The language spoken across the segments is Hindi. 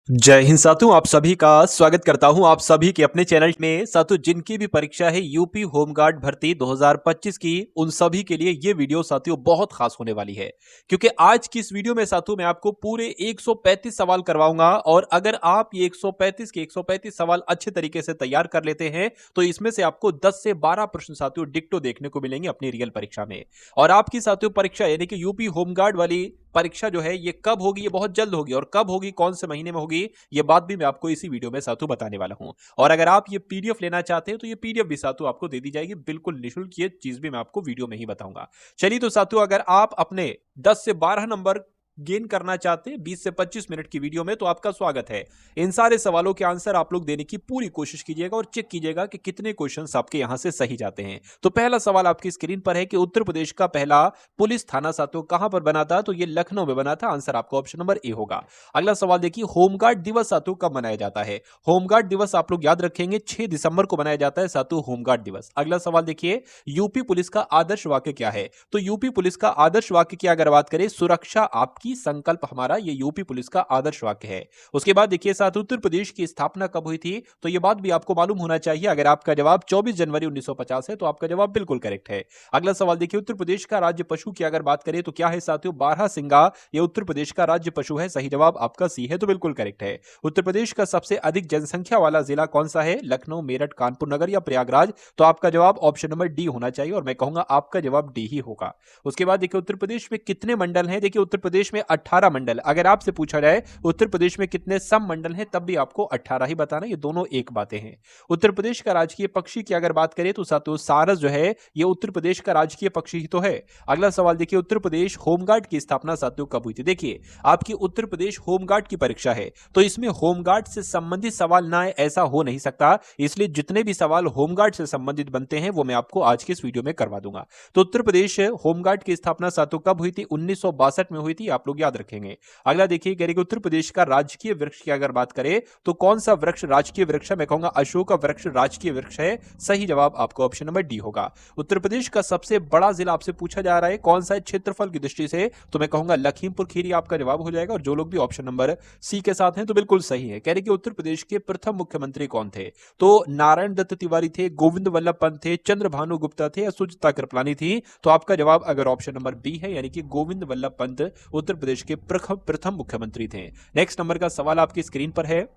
जय हिंद साथियों, आप सभी का स्वागत करता हूं आप सभी के अपने चैनल में। साथियों, जिनकी भी परीक्षा है यूपी होमगार्ड भर्ती 2025 की, उन सभी के लिए ये वीडियो साथियों बहुत खास होने वाली है, क्योंकि आज की इस वीडियो में साथियों मैं आपको पूरे 135 सवाल करवाऊंगा। और अगर आप ये 135 के 135 सवाल अच्छे तरीके से तैयार कर लेते हैं तो इसमें से आपको 10 से 12 प्रश्न साथियों डिक्टो देखने को मिलेंगे अपनी रियल परीक्षा में। और आपकी साथियों परीक्षा यानी कि यूपी होमगार्ड वाली परीक्षा जो है ये कब होगी, ये बहुत जल्द होगी। और कब होगी, कौन से महीने में होगी, ये बात भी मैं आपको इसी वीडियो में साथियों बताने वाला हूं। और अगर आप ये पीडीएफ लेना चाहते हैं तो ये पीडीएफ भी साथियों आपको दे दी जाएगी बिल्कुल निःशुल्क। ये चीज भी मैं आपको वीडियो में ही बताऊंगा। चलिए तो साथियों, अगर आप अपने 10 से 12 नंबर गेन करना चाहते हैं 20 से 25 मिनट की वीडियो में, तो आपका स्वागत है। इन सारे सवालों के आंसर आप लोग देने की पूरी कोशिश कीजिएगा और चेक कीजिएगा कि कितने क्वेश्चंस आपके यहां से सही जाते हैं। तो पहला सवाल आपकी स्क्रीन पर है कि उत्तर प्रदेश का पहला पुलिस थाना साथियों कहां पर बना था, तो ये लखनऊ में बना था। आंसर आपका ऑप्शन नंबर ए होगा। अगला सवाल देखिए, होमगार्ड दिवस साथियों कब मनाया जाता है। होमगार्ड दिवस आप लोग याद रखेंगे 6 दिसंबर को मनाया जाता है साथियों होमगार्ड दिवस। अगला सवाल देखिए, यूपी पुलिस का आदर्श वाक्य क्या है। तो यूपी पुलिस का आदर्श वाक्य की अगर बात करें, सुरक्षा आपकी संकल्प हमारा, ये यूपी पुलिस का आदर्श वाक्य है। उसके बाद देखिए साथ, उत्तर प्रदेश की स्थापना कब हुई थी, तो यह बात भी आपको मालूम होना चाहिए। अगर आपका जवाब 24 जनवरी 1950 है तो आपका जवाब बिल्कुल करेक्ट है। अगला सवाल देखिए, उत्तर प्रदेश का राज्य पशु की अगर बात करें तो क्या है साथियों, बारहसिंगा। ये उत्तर प्रदेश का राज्य पशु है। सही जवाब आपका सी है, तो बिल्कुल करेक्ट है। उत्तर प्रदेश का सबसे अधिक जनसंख्या वाला जिला कौन सा है, लखनऊ, मेरठ, कानपुर नगर या प्रयागराज। तो आपका जवाब ऑप्शन नंबर डी होना चाहिए और मैं कहूंगा आपका जवाब डी ही होगा। उसके बाद देखिए, उत्तर प्रदेश में कितने मंडल हैं। देखिए उत्तर प्रदेश में 18 मंडल। अगर आपसे पूछा जाए उत्तर प्रदेश में कितने सम मंडल हैं, तब भी आपको 18 ही बताना। ये दोनों एक बातें हैं। उत्तर प्रदेश का राजकीय पक्षी की अगर बात करें तो साथियों सारस जो है ये उत्तर प्रदेश का राजकीय पक्षी ही तो है। अगला सवाल देखिए, उत्तर प्रदेश होमगार्ड की स्थापना साथियों कब हुई थी। देखिए आपकी उत्तर प्रदेश होमगार्ड की परीक्षा है तो इसमें होमगार्ड से संबंधित सवाल ना आए ऐसा हो नहीं सकता, इसलिए जितने भी सवाल होमगार्ड से संबंधित बनते हैं वो मैं आपको आज के इस वीडियो में करवा दूंगा। तो उत्तर प्रदेश होमगार्ड की स्थापना साथियों कब हुई थी, 1962 में हुई थी, आप लोग याद रखेंगे। अगला देखिए, कह रहे कि उत्तर प्रदेश का राजकीय वृक्ष की अगर बात करें तो कौन सा वृक्ष राजकीय वृक्ष है, मैं कहूंगा अशोक का वृक्ष राजकीय वृक्ष है। सही जवाब आपको ऑप्शन नंबर डी होगा। उत्तर प्रदेश का सबसे बड़ा जिला आपसे पूछा जा रहा है कौन सा है क्षेत्रफल की दृष्टि से, तो मैं कहूंगा लखीमपुर खीरी आपका जवाब हो जाएगा। और जो लोग भी ऑप्शन नंबर सी के साथ हैं तो बिल्कुल सही है। कह रहे कि उत्तर प्रदेश के प्रथम मुख्यमंत्री कौन थे, तो नारायण दत्त तिवारी थे, गोविंद वल्लभ पंत थे, चंद्रभानु गुप्ता थे या सुचित्रा कृपलानी थी। तो आपका जवाब अगर ऑप्शन नंबर बी है यानी कि गोविंद वल्लभ पंत उत्तर प्रदेश के प्रथम मुख्यमंत्री थे। नेक्स्ट नंबर का सवाल आपकी स्क्रीन पर है,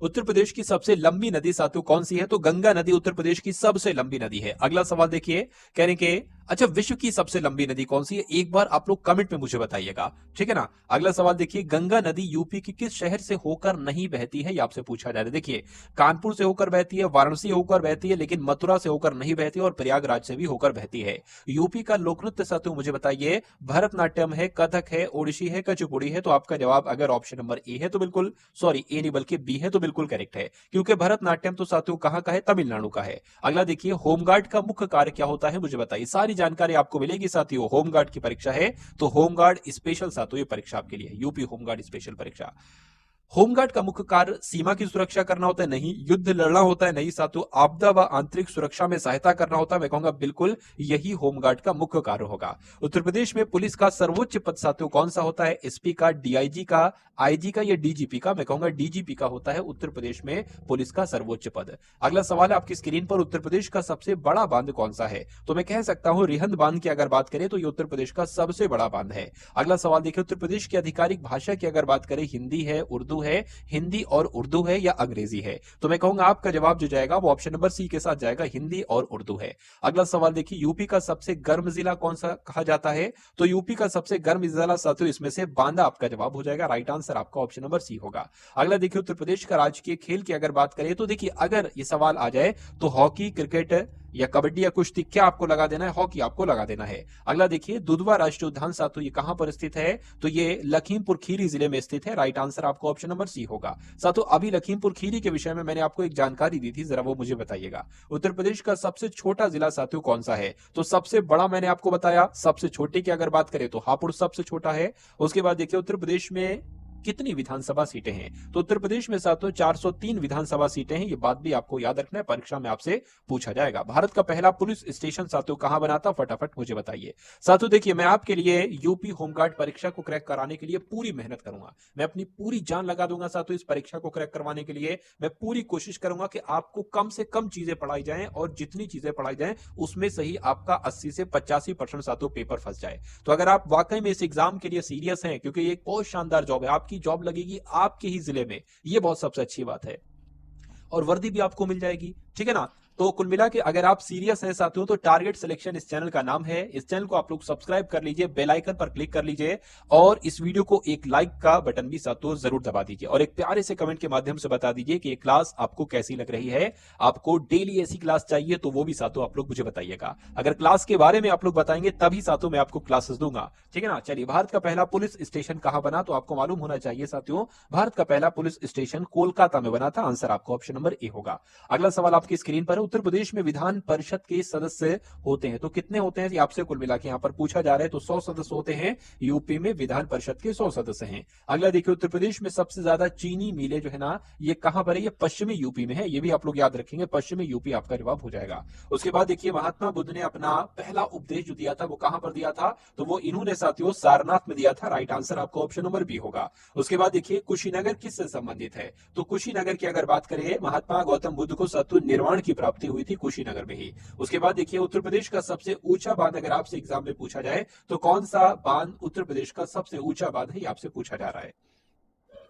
उत्तर प्रदेश की सबसे लंबी नदी साथियों कौन सी है, तो गंगा नदी उत्तर प्रदेश की सबसे लंबी नदी है। अगला सवाल देखिए, कह रहे कि अच्छा विश्व की सबसे लंबी नदी कौन सी है, एक बार आप लोग कमेंट में मुझे बताइएगा, ठीक है ना। अगला सवाल देखिए, गंगा नदी यूपी की किस शहर से होकर नहीं बहती है, ये आपसे पूछा जा रहा है। देखिए कानपुर से होकर बहती है, वाराणसी होकर बहती है, लेकिन मथुरा से होकर नहीं बहती और प्रयागराज से भी होकर बहती है। यूपी का लोक नृत्य साथियों मुझे बताइए, भरतनाट्यम है, कथक है, ओडिसी है, कुचिपुड़ी है। तो आपका जवाब अगर ऑप्शन नंबर ए है तो बिल्कुल, सॉरी ए नहीं बल्कि बी है तो बिल्कुल करेक्ट है, क्योंकि भरतनाट्यम तो साथियों कहां का है, तमिलनाडु का है। अगला देखिए, होमगार्ड का मुख्य कार्य क्या होता है मुझे बताइए, सारी जानकारी आपको मिलेगी साथियों। होमगार्ड की परीक्षा है तो होमगार्ड स्पेशल साथियों ये परीक्षा आपके लिए, यूपी होमगार्ड स्पेशल परीक्षा। होमगार्ड का मुख्य कार्य सीमा की सुरक्षा करना होता है, नहीं। युद्ध लड़ना होता है, नहीं साथियों। आपदा व आंतरिक सुरक्षा में सहायता करना होता है, मैं कहूंगा बिल्कुल यही होमगार्ड का मुख्य कार्य होगा। उत्तर प्रदेश में पुलिस का सर्वोच्च पद साथियों कौन सा होता है, एसपी का, डीआईजी का, आईजी का या डीजीपी का, मैं कहूंगा डीजीपी का होता है उत्तर प्रदेश में पुलिस का सर्वोच्च पद। अगला सवाल है आपकी स्क्रीन पर, उत्तर प्रदेश का सबसे बड़ा बांध कौन सा है, तो मैं कह सकता हूं रिहंद बांध की अगर बात करें तो ये उत्तर प्रदेश का सबसे बड़ा बांध है। अगला सवाल देखिए, उत्तर प्रदेश की आधिकारिक भाषा की अगर बात करें, हिंदी है, उर्दू है, हिंदी और उर्दू है या अंग्रेजी है। तो मैं कहूंगा आपका जवाब जो जाएगा वो ऑप्शन नंबर सी के साथ जाएगा, हिंदी और उर्दू है। अगला सवाल देखिए, यूपी का सबसे गर्म जिला कौन सा कहा जाता है, तो यूपी का सबसे गर्म जिला साथियों इसमें से बांदा आपका जवाब हो जाएगा। राइट आंसर आपका ऑप्शन नंबर सी होगा। अगला देखिए, उत्तर प्रदेश का राजकीय खेल की अगर बात करें तो देखिए अगर ये सवाल आ जाए तो हॉकी, क्रिकेट या कबड्डी या कुश्ती, क्या आपको लगा देना है, हॉकी आपको लगा देना है। अगला देखिए, दुधवा राष्ट्रीय उद्यान साथियों ये कहां पर स्थित है, तो ये लखीमपुर खीरी जिले में स्थित है। राइट आंसर आपको ऑप्शन नंबर सी होगा। साथियों अभी लखीमपुर खीरी के विषय में मैंने आपको एक जानकारी दी थी, जरा वो मुझे बताइएगा। उत्तर प्रदेश का सबसे छोटा जिला साथियों कौन सा है, तो सबसे बड़ा मैंने आपको बताया, सबसे छोटे की अगर बात करें तो हापुड़ सबसे छोटा है। उसके बाद देखिए, उत्तर प्रदेश में कितनी विधानसभा सीटें हैं? तो उत्तर प्रदेश में साथियों 403 विधानसभा सीटें हैं। ये बात भी आपको याद रखना है, परीक्षा में आपसे पूछा जाएगा। भारत का पहला पुलिस स्टेशन साथियों कहां बना था? फटाफट मुझे बताइए। साथियों देखिए, मैं आपके लिए यूपी होमगार्ड परीक्षा को क्रैक कराने के लिए पूरी मेहनत करूंगा। मैं अपनी पूरी जान लगा दूंगा साथियों इस परीक्षा को क्रैक करवाने के लिए। मैं पूरी कोशिश करूंगा कि आपको कम से कम चीजें पढ़ाई जाएं और जितनी चीजें पढ़ाई जाएं उसमें से ही आपका 80 से 85% साथियों पेपर फंस जाए। तो अगर आप वाकई में इस एग्जाम के लिए सीरियस हैं, क्योंकि ये एक बहुत शानदार जॉब है, आपकी जॉब लगेगी आपके ही जिले में, ये बहुत सबसे अच्छी बात है, और वर्दी भी आपको मिल जाएगी, ठीक है ना। तो कुल मिला के अगर आप सीरियस हैं साथियों तो टारगेट सिलेक्शन इस चैनल का नाम है। इस चैनल को आप लोग सब्सक्राइब कर लीजिए, बेल आइकन पर क्लिक कर लीजिए और इस वीडियो को एक लाइक का बटन भी साथियों जरूर दबा दीजिए और एक प्यारे से कमेंट के माध्यम से बता दीजिए कि ये क्लास आपको कैसी लग रही है। आपको डेली ऐसी क्लास चाहिए तो वो भी साथियों आप लोग मुझे बताइएगा। अगर क्लास के बारे में आप लोग बताएंगे तभी साथियों मैं आपको क्लासेस दूंगा, ठीक है ना। चलिए, भारत का पहला पुलिस स्टेशन कहां बना? तो आपको मालूम होना चाहिए साथियों, भारत का पहला पुलिस स्टेशन कोलकाता में बना था। आंसर आपको ऑप्शन नंबर ए होगा। अगला सवाल आपकी स्क्रीन पर है। उत्तर प्रदेश में विधान परिषद के सदस्य होते हैं तो कितने होते हैं? आपसे कुल मिला के यहां पर पूछा जा रहा है। तो 100 सदस्य होते हैं। यूपी में विधान परिषद के 100 सदस्य हैं। अगला देखिए, उत्तर प्रदेश में सबसे ज्यादा चीनी मिलें जो है ना, ये कहां पर है? ये पश्चिमी यूपी में है। ये भी आप लोग याद रखेंगे, पश्चिमी यूपी आपका जवाब हो जाएगा। उसके बाद देखिए, महात्मा बुद्ध ने अपना पहला उपदेश जो दिया था वो कहां पर दिया था? तो वो इन्होंने साथियों सारनाथ में दिया था। राइट आंसर आपको ऑप्शन नंबर बी होगा। उसके बाद देखिए, कुशीनगर किससे संबंधित है? तो कुशीनगर की अगर बात करें, महात्मा गौतम बुद्ध को साथियों निर्वाण की प्राप्ति हुई थी कुशीनगर में ही। उसके बाद देखिए, उत्तर प्रदेश का सबसे ऊंचा बांध अगर आपसे एग्जाम में पूछा जाए तो कौन सा बांध उत्तर प्रदेश का सबसे ऊंचा बांध है? ये आपसे पूछा जा रहा है।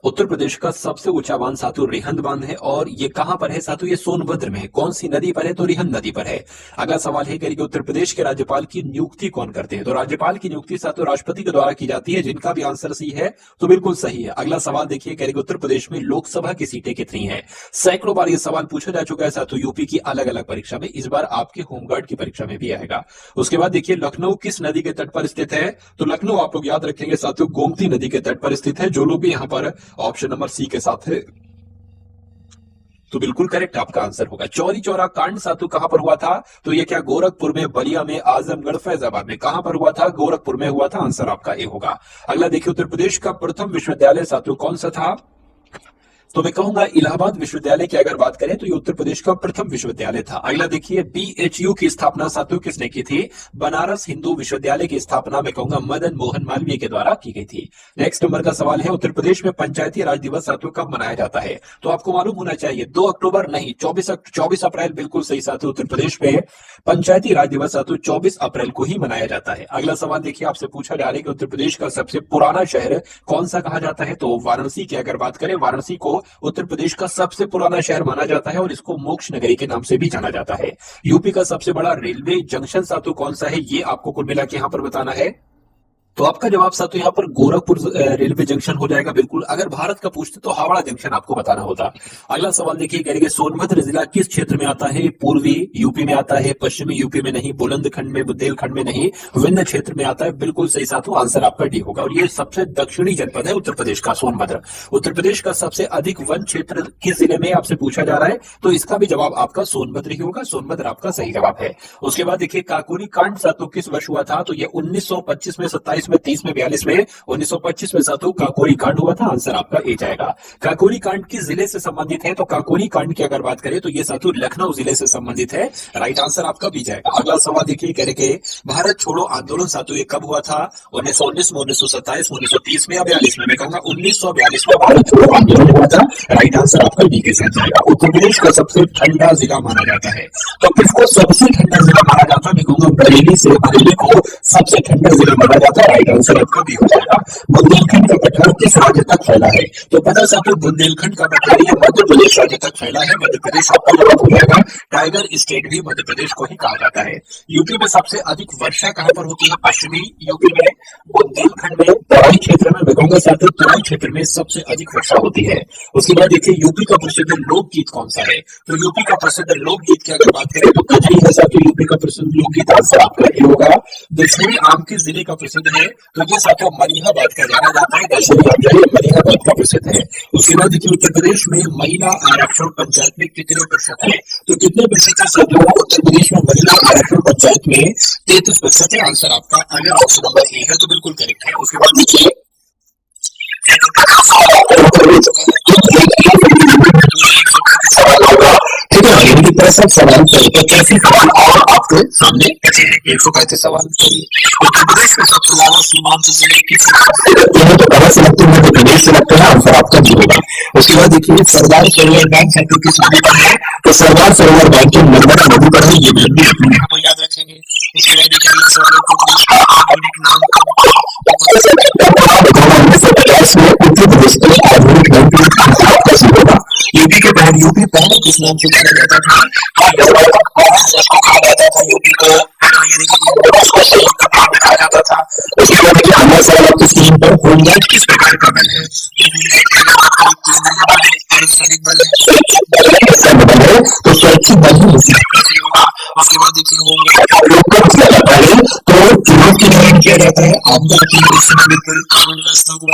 उत्तर प्रदेश का सबसे ऊंचा बांध साथियों रिहंद बांध है और ये कहां पर है साथियों? ये सोनभद्र में है। कौन सी नदी पर है? तो रिहंद नदी पर है। अगला सवाल है कि उत्तर प्रदेश के राज्यपाल की नियुक्ति कौन करते हैं? तो राज्यपाल की नियुक्ति साथियों राष्ट्रपति के द्वारा की जाती है। जिनका भी आंसर सही है तो बिल्कुल सही है। अगला सवाल देखिए कि उत्तर प्रदेश में लोकसभा की सीटें कितनी है? सैकड़ों बार यह सवाल पूछा जा चुका है साथियों यूपी की अलग अलग परीक्षा में। इस बार आपके होमगार्ड की परीक्षा में भी आएगा। उसके बाद देखिए, लखनऊ किस नदी के तट पर स्थित है? तो लखनऊ आप लोग याद रखेंगे साथियों गोमती नदी के तट पर स्थित है। जो लोग भी यहां पर ऑप्शन नंबर सी के साथ है तो बिल्कुल करेक्ट आपका आंसर होगा। चौरी चौरा कांड साथियों कहां पर हुआ था? तो ये क्या गोरखपुर में, बलिया में, आजमगढ़, फैजाबाद में? कहां पर हुआ था? गोरखपुर में हुआ था। आंसर आपका ए होगा। अगला देखिए, उत्तर प्रदेश का प्रथम विश्वविद्यालय साथियों कौन सा था? तो मैं कहूंगा इलाहाबाद विश्वविद्यालय की अगर बात करें तो ये उत्तर प्रदेश का प्रथम विश्वविद्यालय था। अगला देखिए, बीएचयू की स्थापना साथियों किसने की थी? बनारस हिंदू विश्वविद्यालय की स्थापना मैं कहूंगा मदन मोहन मालवीय के द्वारा की गई थी। नेक्स्ट नंबर का सवाल है, उत्तर प्रदेश में पंचायती राज दिवस साथियों कब मनाया जाता है? तो आपको मालूम होना चाहिए 2 अक्टूबर नहीं, 24 अप्रैल बिल्कुल सही साथियों। उत्तर प्रदेश में पंचायती राज दिवस साथियों 24 अप्रैल को ही मनाया जाता है। अगला सवाल देखिए, आपसे पूछा जा रहा है कि उत्तर प्रदेश का सबसे पुराना शहर कौन सा कहा जाता है? तो वाराणसी की अगर बात करें, वाराणसी को उत्तर प्रदेश का सबसे पुराना शहर माना जाता है और इसको मोक्ष नगरी के नाम से भी जाना जाता है। यूपी का सबसे बड़ा रेलवे जंक्शन साथियों कौन सा है? ये आपको कुल मिला के यहां पर बताना है। तो आपका जवाब साथियों यहाँ पर गोरखपुर रेलवे जंक्शन हो जाएगा बिल्कुल। अगर भारत का पूछते तो हावड़ा जंक्शन आपको बताना होता। अगला सवाल देखिए, करेंगे सोनभद्र जिला किस क्षेत्र में आता है? पूर्वी यूपी में आता है, पश्चिमी यूपी में नहीं, बुलंदखंड में, बुंदेलखंड में नहीं, विंध्य क्षेत्र में आता है। बिल्कुल सही साथियों, आंसर आपका डी होगा। और ये सबसे दक्षिणी जनपद है उत्तर प्रदेश का सोनभद्र। उत्तर प्रदेश का सबसे अधिक वन क्षेत्र किस जिले में आपसे पूछा जा रहा है? तो इसका भी जवाब आपका सोनभद्र ही होगा। सोनभद्र आपका सही जवाब है। उसके बाद देखिए, काकोरी कांड साथियों किस वर्ष हुआ था? तो ये 1925 में, 27 में, 30 में, 42 में। 1925 में साथियों काकोरी कांड हुआ था। आंसर आपका ए जाएगा। काकोरी कांड किस जिले से संबंधित है? तो काकोरी कांड की अगर बात करें तो ये साथियों लखनऊ जिले से संबंधित है। राइट आंसर आपका बी जाएगा। अगला सवाल देखिए, करेंगे भारत छोड़ो आंदोलन साथियों ये कब हुआ था? 1919 में, 1927 में, 1930 में या 42 में? मैं कहूंगा 1942 में भारत छोड़ो आंदोलन हुआ था। राइट आंसर आपका बी के साथ जाएगा। उत्तर प्रदेश का सबसे ठंडा जिला माना जाता है तो किसको सबसे ठंडा जिला माना जाता है? मैं कहूंगा बरेली से, बरेली को सबसे ठंडा जिला माना जाता है। राइट आंसर आपका भी हो जाएगा। बुंदेलखंड का पठार किस राज्य तक फैला है? तो पता साथियों बुंदेलखंड का पठार ये मध्य प्रदेश राज्य तक फैला है। मध्य प्रदेश आपका जवाब हो जाएगा। टाइगर स्टेट भी मध्य प्रदेश को ही कहा जाता है। यूपी में सबसे अधिक वर्षा कहां पर होती है? पश्चिमी यूपी में, बुंदेलखंड में, तराई क्षेत्र में। मैं कहूंगा साथियों तराई क्षेत्र में सबसे अधिक वर्षा होती है। उसके बाद देखिए, यूपी का प्रसिद्ध लोकगीत कौन सा है? तो यूपी का प्रसिद्ध लोकगीत की अगर बात करें तो कजरी है साथियों यूपी का प्रसिद्ध लोकगीत। आंसर आपका ये होगा। दक्षिणी आम किस जिले का प्रसिद्ध है? तो ये साथियों मलिहाबाद का जाना जाता है। दक्षिणी आम जो है मलिहाबाद का प्रसिद्ध है। उसके बाद देखिए, उत्तर प्रदेश में महिला आरक्षण पंचायत में कितने प्रतिशत है? तो कितने प्रतिशत साथियों उत्तर प्रदेश में महिला आरक्षण पंचायत में? 33% है। आंसर आपका अगर ऑप्शन नंबर ए है तो बिल्कुल करेक्ट है। उसके बाद देखिए, ठीक है, यानी कि 65 सवाल थे, 85 सवाल और आपके सामने बचे हैं। 135 सवाल करिए। उत्तर प्रदेश में सबसे ज्यादा सीमांत जिले किस राज्य से लगते हैं? तो कहाँ से लगते हैं? मध्य प्रदेश से लगते हैं। आंसर आपका जी होगा। उसके बाद देखिए सरदार सरोवर बांध सेतु किस नदी पर है? तो सरदार सरोवर बांध तो नर्मदा नदी पर है। ये भी अपने आप को याद रखेंगे। उसके बाद देखिए उन्नीस सौ 50 में उत्तर प्रदेश के आधुनिक नाम होगा। यूपी के पहले यूपी पहले किस नाम से जाना जाता था? कहा जाता था यूपी को, कहा जाता था। उसके बाद देखिए अगला सवाल आपकी स्क्रीन पर, होमगार्ड किस प्रकार का बल है? तो स्वैच्छिक बल ही होगा। उसके बाद देखिए होमगार्ड कब किया जाता है? तो चुनाव के दौरान किया जाता है। आपदा की बिल्कुल कानून व्यवस्था को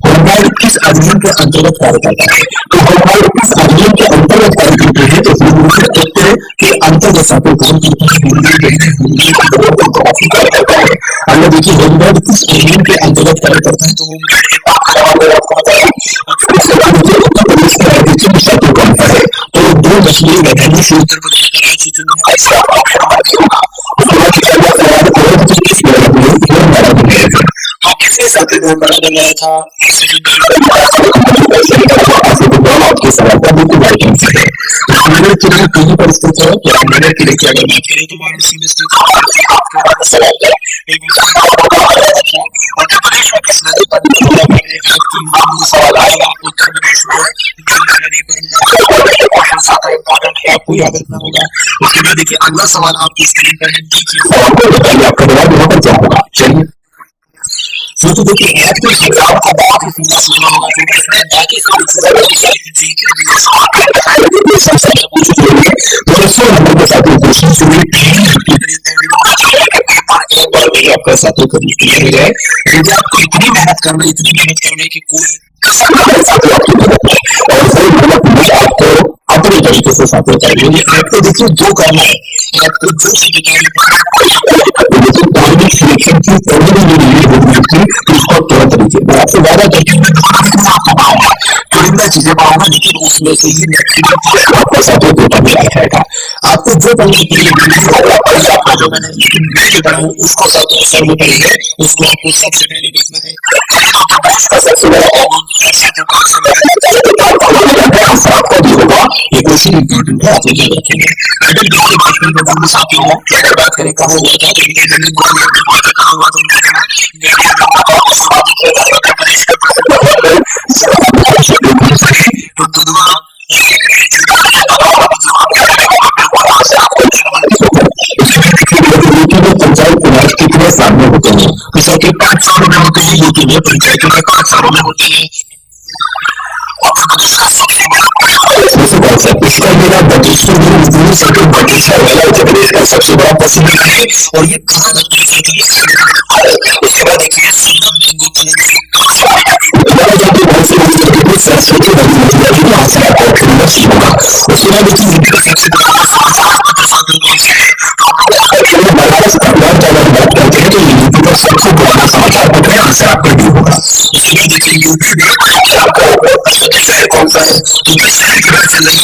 होमगार्ड किस अधिनियम के अंतर्गत कार्य करता है? तो होमगार्ड किस अधिनियम के अंतर्गत कार्य करते हैं? तो के अंतर्गत काम करता है। अगर देखिए होमगार्ड किस अधिनियम के अंतर्गत कार्य करता है? तो उत्तर प्रदेश के राज्य सातों का अंतर है। तो 2 मछली वैज्ञानिक से उत्तर प्रदेश किसके साथ बड़ा बनाया था? आपके सवाल का बिल्कुल राइट आंसर है। अम्बेडकर किले कहीं पर स्थित है? तो अम्बेडकर किले की अगर बात करें तो वाराणसी में स्थित है। उत्तर प्रदेश में किस नदी पर सवाल आएगा? उत्तर प्रदेश में आपको याद रखना होगा। उसके बाद देखिए अगला सवाल आपकी स्क्रीन पर है। सवाल को बताइए आपका जवाब यहाँ पर क्या होगा? चलिए तो देखिए एग्जाम का बहुत ही सीधा सुना होगा। बाकी नंबर के साथ क्वेश्चन शुरू आपका साथों को क्लियर है। यदि आपको इतनी मेहनत करने की कोई आपको अपने तरीके से साथों चाहिए। आपको देखिए जो करना है, आपको जो सिलेक्शन की उसको तुरंत लीजिए। मैं आपसे वादा करती हूँ चुनिंदा चीजें पाऊंगा, लेकिन उसमें से ही आपको साथों पेपर में आ जाएगा। आपको जो करने के लिए आपको जो मैंने पढ़ाऊँ उसको सर्व करिए। उसको आपको सबसे पहले देखना है। सबसे बड़ा आपका भी होगा। ये क्वेश्चन इंपॉर्टेंट है, आप याद रखेंगे। अगर बात करें कहाँ हुआ था पंचायत चुनाव कितने साल में होते हैं? जैसा कि 5 सालों में होते हैं, यूपी में पंचायत चुनाव 5 सालों में होते हैं। इसका मेरा बटेश्वर वाला उत्तर प्रदेश का सबसे बड़ा प्रसिद्ध है। और ये कहा उसके बाद देखिए सरस्वती होगा। उसके बाद बनारस अखबार की अगर बात करते हैं तो यूपी का सबसे पुराना समाचार पत्र है। आंसर आपका भी होगा। उसके बाद देखिए यूपी में शहर कौन सा है? शहर की बात चल रही है।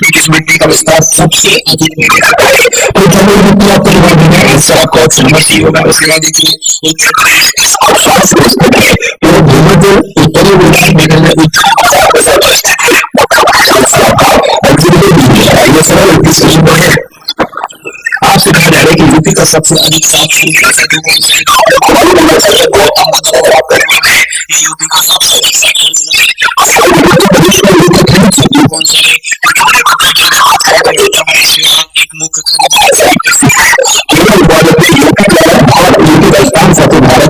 किस मिट्टी का विस्तार सबसे अधिक आपको ऑप्शन नंबर सी होगा। उसके बाद देखिए भूमध्य उत्तरी मेघालय में आपसे कहा जा रहा है कि यूपी का सबसे अधिक यूपी का सबसे एक मुख्य भारत में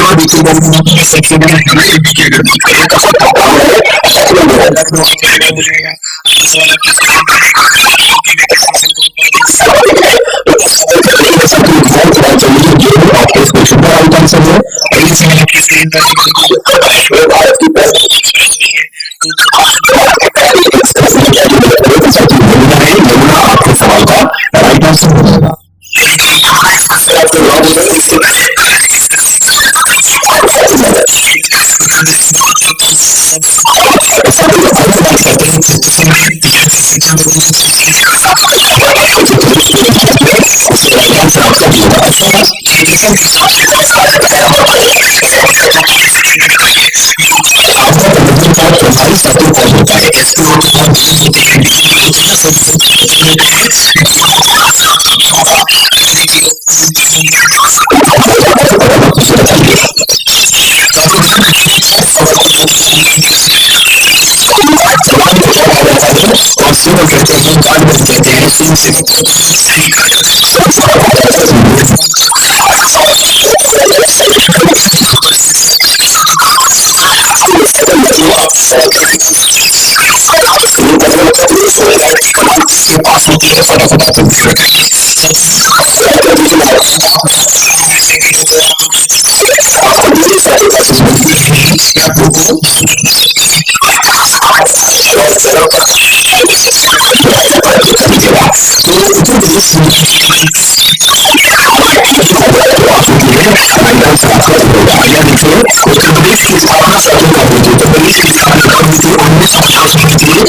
बाद देखिए सेक्शन में आपके सवाल का राइट आंसर होगा। उत्तर प्रदेश की स्थापना सर्किल कर दी थी। उत्तर प्रदेश की स्थापना कर दी थी 1950 में थी।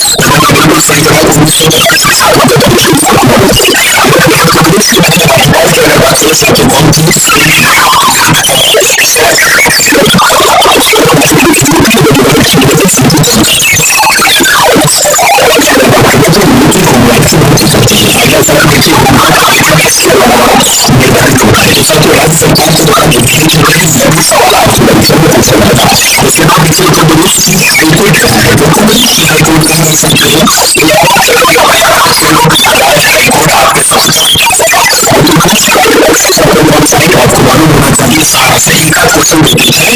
आपको मालूम होना चाहिए सारा सही का क्वेश्चन देती है।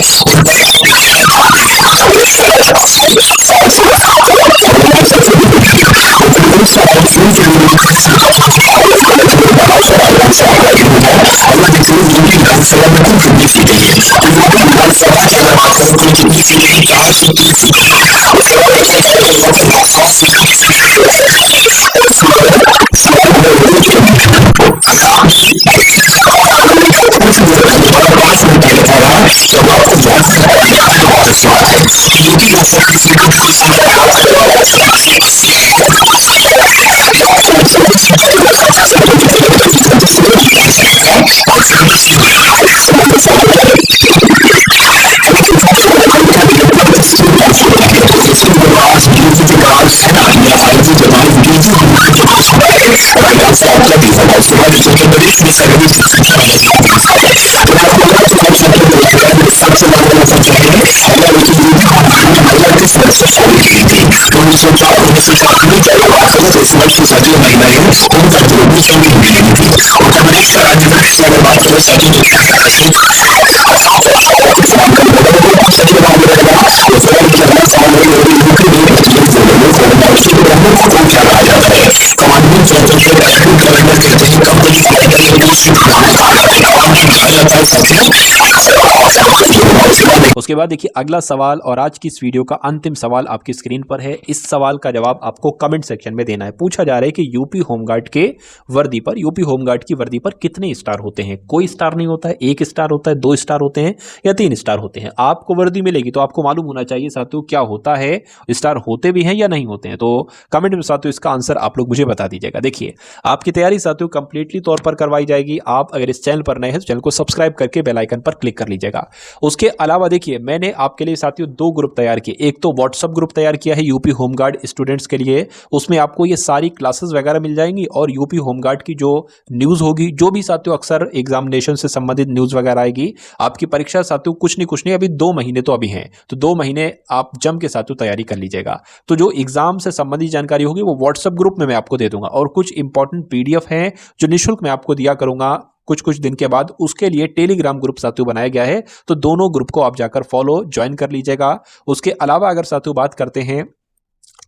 उसके बाद देखिए अगला सवाल और आज की इस वीडियो का अंतिम सवाल आपकी स्क्रीन पर है। इस सवाल का जवाब आपको कमेंट सेक्शन में देना है। पूछा जा रहा है कि यूपी होमगार्ड की वर्दी पर कितने स्टार होते हैं। कोई स्टार नहीं होता है, 1 स्टार होता है, 2 स्टार होते हैं या 3 स्टार होते हैं। आपको वर्दी मिलेगी तो आपको मालूम होना चाहिए साथियों क्या होता है, स्टार होते भी हैं या नहीं होते हैं। तो कमेंट में साथियों इसका आंसर आप लोग मुझे बता दीजिएगा। देखिए आपकी तैयारी साथियों कंप्लीटली तौर पर करवाई जाएगी। आप अगर इस चैनल पर नए हैं तो चैनल को सब्सक्राइब करके बेल आइकन पर क्लिक कर लीजिएगा। उसके अलावा देखिए मैंने आपके लिए साथियों 2 ग्रुप तैयार किए। एक तो व्हाट्सएप ग्रुप तैयार किया है यूपी होमगार्ड स्टूडेंट्स के लिए, उसमें आपको ये सारी क्लासेस वगैरह मिल जाएंगी और यूपी होमगार्ड की जो न्यूज़ होगी, जो भी साथियों अक्सर एग्जामिनेशन से संबंधित न्यूज़ वगैरह आएगी, आपकी परीक्षा साथियों कुछ नहीं अभी 2 महीने तो अभी हैं, तो 2 महीने आप जम के साथियों तैयारी कर लीजिएगा। तो जो एग्जाम से संबंधित जानकारी होगी वो व्हाट्सएप ग्रुप में मैं आपको दे दूंगा और कुछ इंपॉर्टेंट PDF हैं जो निःशुल्क मैं आपको दिया करूंगा कुछ कुछ दिन के बाद उसके लिए टेलीग्राम ग्रुप साथियों बनाया गया है, तो दोनों ग्रुप को आप जाकर फॉलो ज्वाइन कर लीजिएगा। उसके अलावा अगर साथियों बात करते हैं,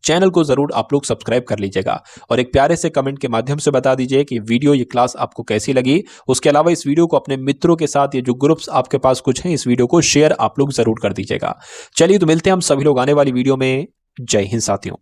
चैनल को जरूर आप लोग सब्सक्राइब कर लीजिएगा और एक प्यारे से कमेंट के माध्यम से बता दीजिए कि वीडियो, ये क्लास आपको कैसी लगी। उसके अलावा इस वीडियो को अपने मित्रों के साथ, ये जो ग्रुप्स आपके पास कुछ हैं, इस वीडियो को शेयर आप लोग जरूर कर दीजिएगा। चलिए तो मिलते हैं हम सभी लोग आने वाली वीडियो में। जय हिंद साथियों।